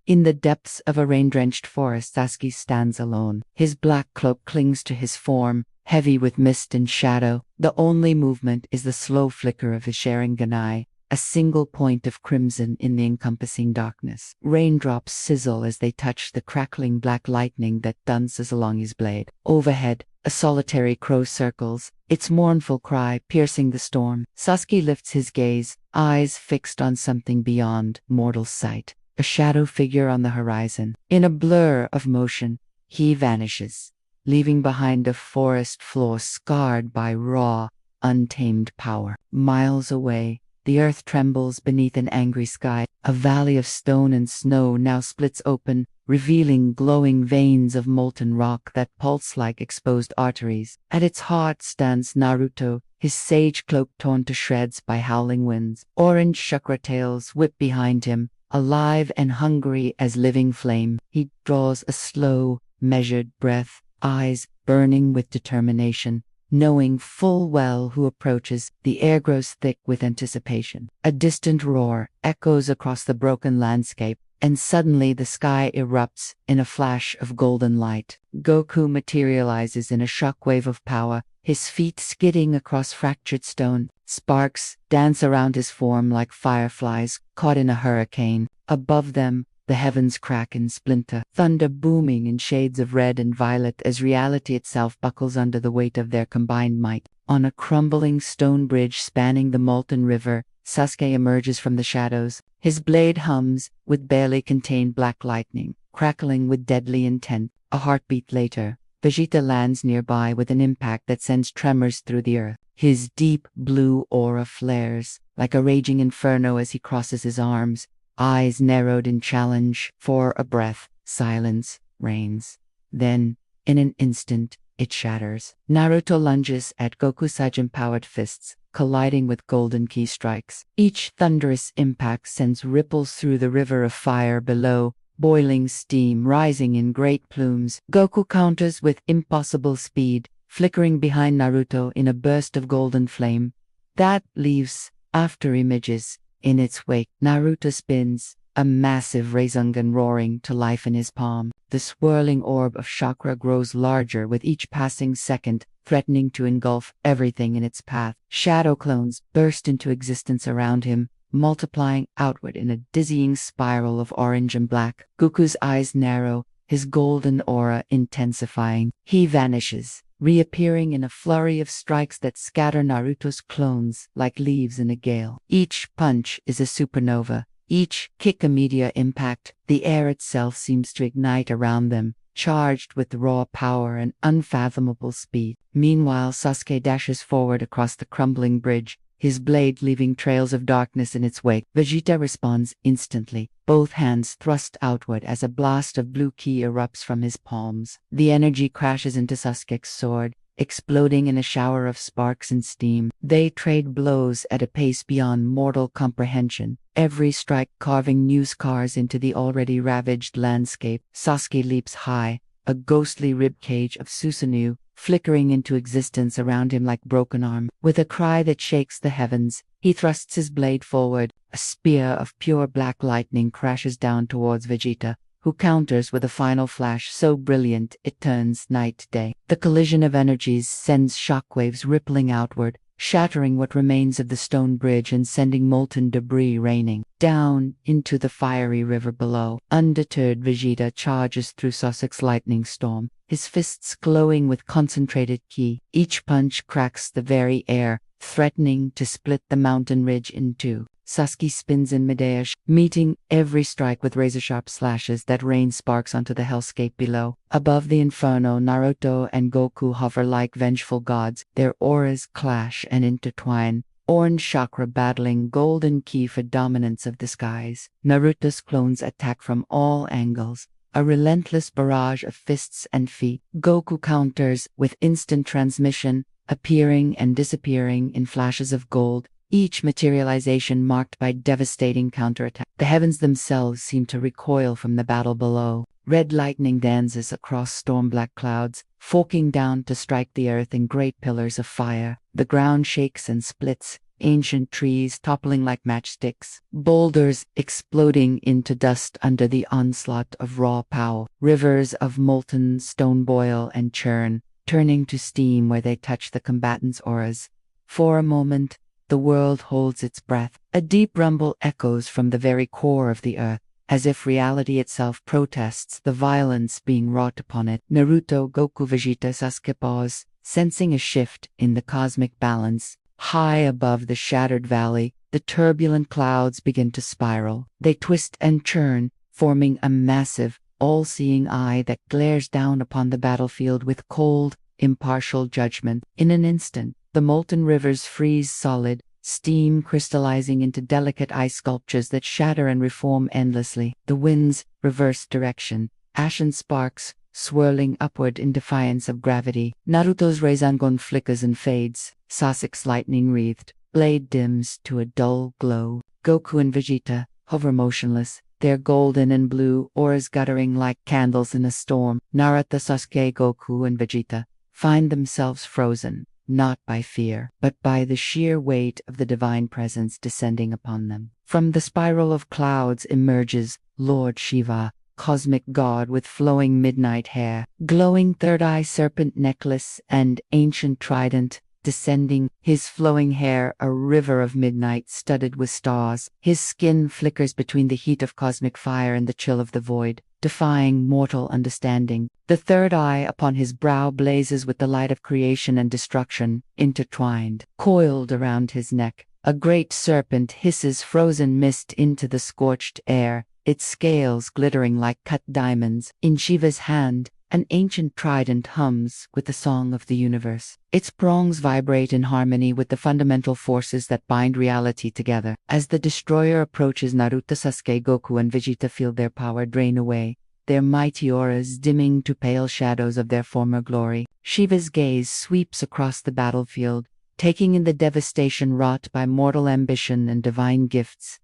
In the depths of a rain-drenched forest, Sasuke stands alone. His black cloak clings to his form, heavy with mist and shadow. The only movement is the slow flicker of his Sharingan eye, a single point of crimson in the encompassing darkness. Raindrops sizzle as they touch the crackling black lightning that dances along his blade. Overhead, a solitary crow circles, its mournful cry piercing the storm. Sasuke lifts his gaze, eyes fixed on something beyond mortal sight. A shadow figure on the horizon. In a blur of motion, he vanishes, leaving behind a forest floor scarred by raw, untamed power. Miles away, the earth trembles beneath an angry sky. A valley of stone and snow now splits open, revealing glowing veins of molten rock that pulse like exposed arteries. At its heart stands Naruto, his sage cloak torn to shreds by howling winds. Orange chakra tails whip behind him, alive and hungry as living flame. He draws a slow, measured breath, eyes burning with determination. Knowing full well who approaches, the air grows thick with anticipation. A distant roar echoes across the broken landscape, and suddenly the sky erupts in a flash of golden light. Goku materializes in a shockwave of power, his feet skidding across fractured stone. Sparks dance around his form like fireflies caught in a hurricane. Above them, the heavens crack and splinter, thunder booming in shades of red and violet as reality itself buckles under the weight of their combined might. On a crumbling stone bridge spanning the molten river, Sasuke emerges from the shadows. His blade hums with barely contained black lightning, crackling with deadly intent. A heartbeat later, Vegeta lands nearby with an impact that sends tremors through the earth. His deep blue aura flares like a raging inferno as he crosses his arms, eyes narrowed in challenge. For a breath, silence reigns. Then, in an instant, it shatters. Naruto lunges at Goku's Saiyan-powered fists, colliding with golden ki strikes. Each thunderous impact sends ripples through the river of fire below, boiling steam rising in great plumes. Goku counters with impossible speed, flickering behind Naruto in a burst of golden flame. That leaves after images in its wake. Naruto spins, a massive Rasengan roaring to life in his palm. The swirling orb of chakra grows larger with each passing second, threatening to engulf everything in its path. Shadow clones burst into existence around him, multiplying outward in a dizzying spiral of orange and black. Goku's eyes narrow, his golden aura intensifying. He vanishes, reappearing in a flurry of strikes that scatter Naruto's clones like leaves in a gale. Each punch is a supernova, each kick a meteor impact. The air itself seems to ignite around them, charged with raw power and unfathomable speed. Meanwhile, Sasuke dashes forward across the crumbling bridge, his blade leaving trails of darkness in its wake. Vegeta responds instantly, both hands thrust outward as a blast of blue ki erupts from his palms. The energy crashes into Sasuke's sword, exploding in a shower of sparks and steam. They trade blows at a pace beyond mortal comprehension, every strike carving new scars into the already ravaged landscape. Sasuke leaps high, a ghostly ribcage of Susanoo flickering into existence around him like broken arm. With a cry that shakes the heavens, he thrusts his blade forward. A spear of pure black lightning crashes down towards Vegeta, who counters with a final flash so brilliant it turns night to day. The collision of energies sends shockwaves rippling outward, shattering what remains of the stone bridge and sending molten debris raining down into the fiery river below. Undeterred, Vegeta charges through Sasuke's lightning storm, his fists glowing with concentrated ki. Each punch cracks the very air, threatening to split the mountain ridge in two. Sasuke spins in midair, meeting every strike with razor-sharp slashes that rain sparks onto the hellscape below. Above the inferno, Naruto and Goku hover like vengeful gods. Their auras clash and intertwine, orange chakra battling golden ki for dominance of the skies. Naruto's clones attack from all angles, a relentless barrage of fists and feet. Goku counters with instant transmission, appearing and disappearing in flashes of gold, each materialization marked by devastating counterattack. The heavens themselves seem to recoil from the battle below. Red lightning dances across storm-black clouds, forking down to strike the earth in great pillars of fire. The ground shakes and splits, ancient trees toppling like matchsticks, boulders exploding into dust under the onslaught of raw power, rivers of molten stone boil and churn, turning to steam where they touch the combatants' auras. For a moment, the world holds its breath. A deep rumble echoes from the very core of the earth, as if reality itself protests the violence being wrought upon it. Naruto, Goku, Vegeta, Sasuke pause, sensing a shift in the cosmic balance. High above the shattered valley, the turbulent clouds begin to spiral. They twist and churn, forming a massive, all-seeing eye that glares down upon the battlefield with cold, impartial judgment. In an instant, the molten rivers freeze solid, steam crystallizing into delicate ice sculptures that shatter and reform endlessly. The winds reverse direction, ashen sparks swirling upward in defiance of gravity. Naruto's Rasengan flickers and fades, Sasuke's lightning-wreathed blade dims to a dull glow. Goku and Vegeta hover motionless, their golden and blue auras guttering like candles in a storm. Naruto, Sasuke, Goku, and Vegeta find themselves frozen, not by fear, but by the sheer weight of the divine presence descending upon them. From the spiral of clouds emerges Lord Shiva, cosmic god with flowing midnight hair, glowing third-eye serpent necklace, and ancient trident. Descending, his flowing hair a river of midnight studded with stars. His skin flickers between the heat of cosmic fire and the chill of the void, defying mortal understanding. The third eye upon his brow blazes with the light of creation and destruction, intertwined. Coiled around his neck, a great serpent hisses frozen mist into the scorched air, its scales glittering like cut diamonds. In Shiva's hand, an ancient trident hums with the song of the universe. Its prongs vibrate in harmony with the fundamental forces that bind reality together. As the destroyer approaches, Naruto, Sasuke, Goku, and Vegeta feel their power drain away, their mighty auras dimming to pale shadows of their former glory. Shiva's gaze sweeps across the battlefield, taking in the devastation wrought by mortal ambition and divine gifts.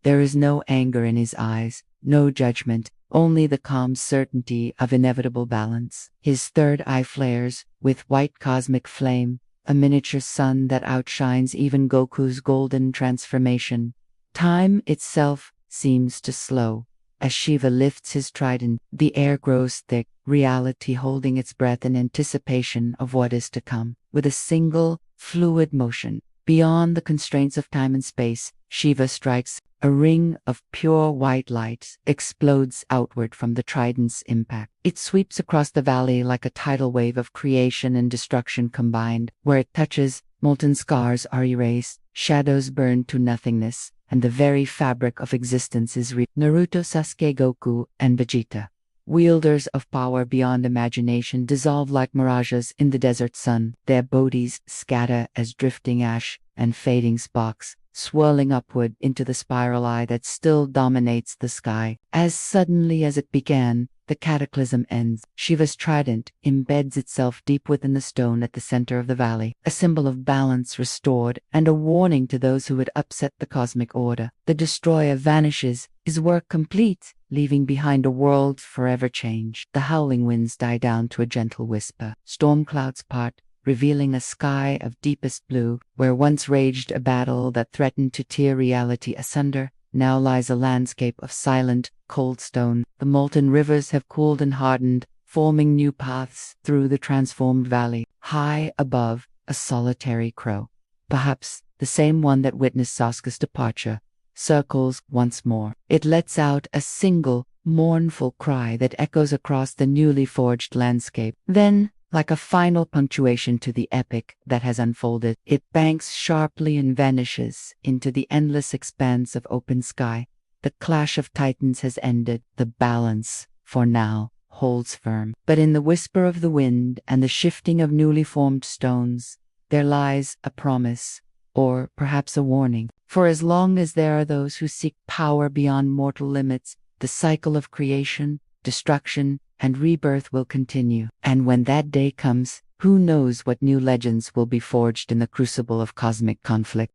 There is no anger in his eyes, no judgment, only the calm certainty of inevitable balance. His third eye flares with white cosmic flame, a miniature sun that outshines even Goku's golden transformation. Time itself seems to slow. As Shiva lifts his trident, the air grows thick, reality holding its breath in anticipation of what is to come. With a single, fluid motion, beyond the constraints of time and space, Shiva strikes. A ring of pure white light explodes outward from the trident's impact. It sweeps across the valley like a tidal wave of creation and destruction combined. Where it touches, molten scars are erased, shadows burn to nothingness, and the very fabric of existence is Naruto, Sasuke, Goku, and Vegeta, wielders of power beyond imagination, dissolve like mirages in the desert sun. Their bodies scatter as drifting ash and fading sparks, swirling upward into the spiral eye that still dominates the sky. As suddenly as it began, the cataclysm ends. Shiva's trident embeds itself deep within the stone at the center of the valley, a symbol of balance restored and a warning to those who would upset the cosmic order. The destroyer vanishes, his work complete, leaving behind a world forever changed. The howling winds die down to a gentle whisper. Storm clouds part, revealing a sky of deepest blue. Where once raged a battle that threatened to tear reality asunder, now lies a landscape of silent, cold stone. The molten rivers have cooled and hardened, forming new paths through the transformed valley. High above, a solitary crow, perhaps the same one that witnessed Sasuke's departure, circles once more. It lets out a single, mournful cry that echoes across the newly forged landscape. Then, like a final punctuation to the epic that has unfolded, it banks sharply and vanishes into the endless expanse of open sky. The clash of titans has ended. The balance, for now, holds firm. But in the whisper of the wind and the shifting of newly formed stones, there lies a promise, or perhaps a warning. For as long as there are those who seek power beyond mortal limits, the cycle of creation, destruction, and rebirth will continue. And when that day comes, who knows what new legends will be forged in the crucible of cosmic conflict.